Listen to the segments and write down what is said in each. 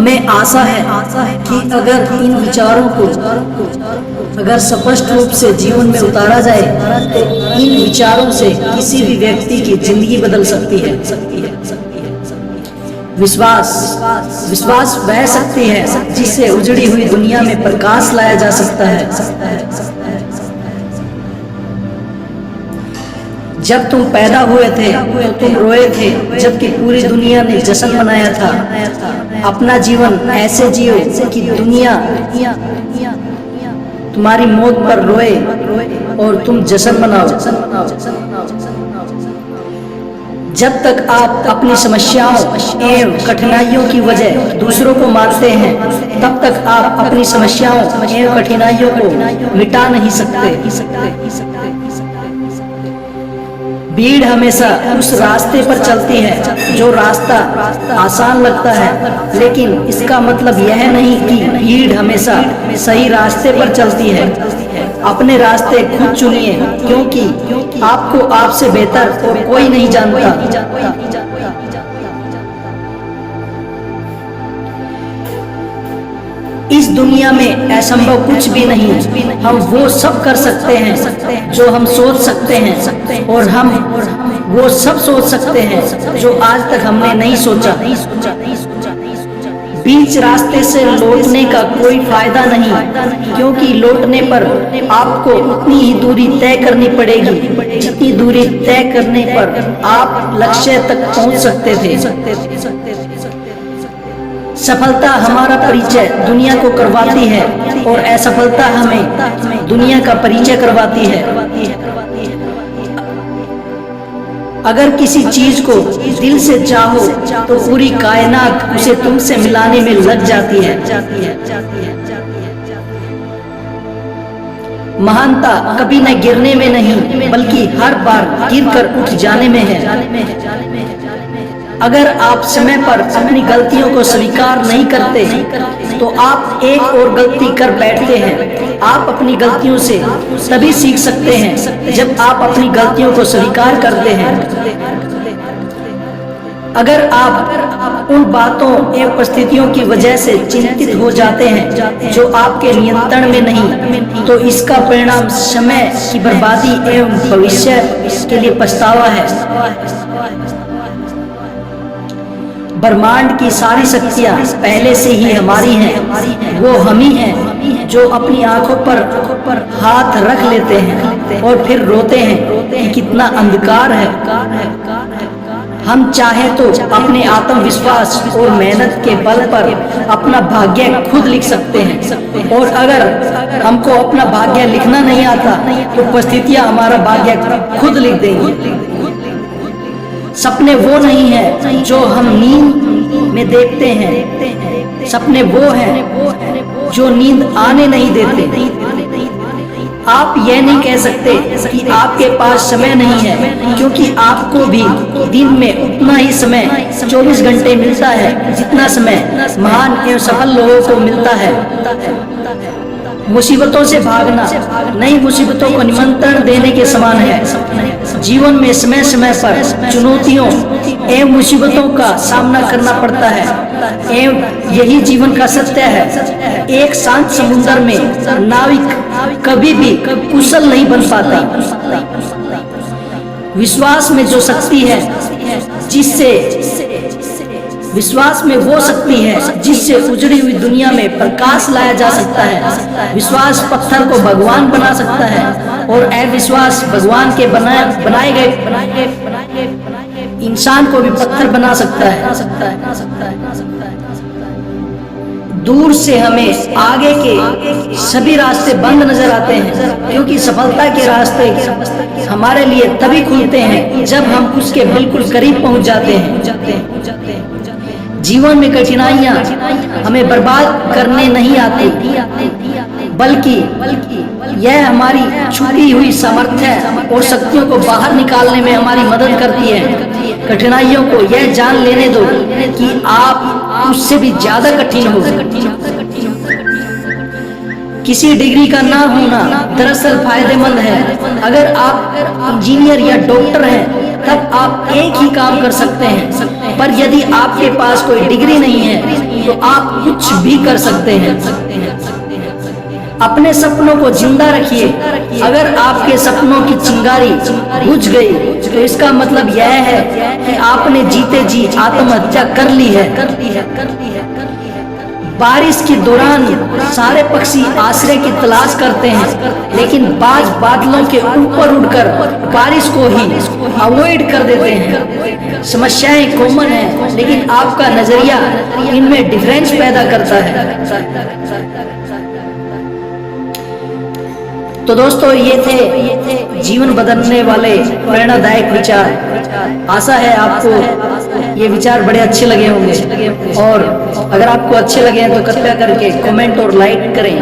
हमें आशा है कि अगर इन विचारों को अगर स्पष्ट रूप से जीवन में उतारा जाए तो इन विचारों से किसी भी व्यक्ति की जिंदगी बदल सकती है। विश्वास वह शक्ति है जिससे उजड़ी हुई दुनिया में प्रकाश लाया जा सकता है। जब तुम पैदा हुए थे तो तुम रोए थे, जबकि पूरी दुनिया ने जश्न मनाया था। अपना जीवन ऐसे जियो कि दुनिया तुम्हारी मौत पर रोए और तुम जश्न मनाओ। जब तक आप अपनी समस्याओं एवं कठिनाइयों की वजह दूसरों को मानते हैं, तब तक आप अपनी समस्याओं एवं कठिनाइयों को मिटा नहीं सकते। भीड़ हमेशा उस रास्ते पर चलती है जो रास्ता आसान लगता है, लेकिन इसका मतलब यह नहीं कि भीड़ हमेशा सही रास्ते पर चलती है। अपने रास्ते खुद चुनिए, क्योंकि आपको आपसे बेहतर और कोई नहीं जानता। इस दुनिया में असंभव कुछ भी नहीं। हम वो सब कर सकते हैं जो हम सोच सकते हैं, और हम वो सब सोच सकते हैं जो आज तक हमने नहीं सोचा। बीच रास्ते से लौटने का कोई फायदा नहीं, क्योंकि लौटने पर आपको उतनी ही दूरी तय करनी पड़ेगी जितनी दूरी तय करने पर आप लक्ष्य तक पहुंच सकते थे। सफलता हमारा परिचय दुनिया को करवाती है और असफलता हमें दुनिया का परिचय करवाती है। अगर किसी चीज को दिल से चाहो तो पूरी कायनात उसे तुमसे मिलाने में लग जाती है। महानता कभी न गिरने में नहीं, बल्कि हर बार गिरकर उठ जाने में है। अगर आप समय पर अपनी गलतियों को स्वीकार नहीं करते तो आप एक और गलती कर बैठते हैं। आप अपनी गलतियों से तभी सीख सकते हैं जब आप अपनी गलतियों को स्वीकार करते हैं। अगर आप उन बातों एवं परिस्थितियों की वजह से चिंतित हो जाते हैं जो आपके नियंत्रण में नहीं, तो इसका परिणाम समय की बर्बादी एवं भविष्य के लिए पछतावा है। ब्रह्मांड की सारी शक्तियाँ पहले से ही हमारी हैं। वो हम ही हैं जो अपनी आंखों पर हाथ रख लेते हैं और फिर रोते हैं कि कितना अंधकार है। हम चाहे तो अपने आत्मविश्वास और मेहनत के बल पर अपना भाग्य खुद लिख सकते हैं, और अगर हमको अपना भाग्य लिखना नहीं आता तो परिस्थितियाँ हमारा भाग्य खुद लिख देंगी। सपने वो नहीं है जो हम नींद में देखते हैं, सपने वो हैं जो नींद आने नहीं देते। आप यह नहीं कह सकते कि आपके पास समय नहीं है, क्योंकि आपको भी दिन में उतना ही समय 24 घंटे मिलता है जितना समय महान एवं सफल लोगों को मिलता है। मुसीबतों से भागना नई मुसीबतों को निमंत्रण देने के समान है। जीवन में समय समय पर चुनौतियों एवं मुसीबतों का सामना करना पड़ता है, एवं यही जीवन का सत्य है। एक शांत समुद्र में नाविक कभी भी कुशल नहीं बन पाता। विश्वास में जो शक्ति है विश्वास में वो शक्ति है जिससे उजड़ी हुई दुनिया में प्रकाश लाया जा सकता है। विश्वास पत्थर को भगवान बना सकता है, और अविश्वास भगवान के बनाए गए इंसान को भी पत्थर बना सकता है। दूर से हमें आगे के सभी रास्ते बंद नजर आते हैं, क्योंकि सफलता के रास्ते हमारे लिए तभी खुलते हैं जब हम उसके बिल्कुल करीब पहुंच जाते हैं। जीवन में कठिनाइयाँ हमें बर्बाद करने नहीं आती, बल्कि यह हमारी छुपी हुई सामर्थ्य और शक्तियों को बाहर निकालने में हमारी मदद करती है। कठिनाइयों को यह जान लेने दो कि आप उससे भी ज्यादा कठिन हो। किसी डिग्री का ना होना दरअसल फायदेमंद है। अगर आप इंजीनियर या डॉक्टर हैं तब आप एक ही काम कर सकते हैं, पर यदि आपके पास कोई डिग्री नहीं है तो आप कुछ भी कर सकते हैं। अपने सपनों को जिंदा रखिए। अगर आपके सपनों की चिंगारी बुझ गई तो इसका मतलब यह है कि आपने जीते जी आत्महत्या कर ली है। बारिश के दौरान सारे पक्षी आश्रय की तलाश करते हैं, लेकिन बाज बादलों के ऊपर उड़कर बारिश को ही अवॉइड कर देते हैं। समस्याएं कॉमन है, लेकिन आपका नजरिया इनमें डिफरेंस पैदा करता है। तो दोस्तों, ये थे जीवन बदलने वाले प्रेरणादायक विचार। आशा है आपको ये विचार बड़े अच्छे लगे होंगे, और अगर आपको अच्छे लगे हैं तो कृपया करके कमेंट और लाइक करें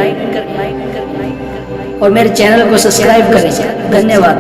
और मेरे चैनल को सब्सक्राइब करें। धन्यवाद।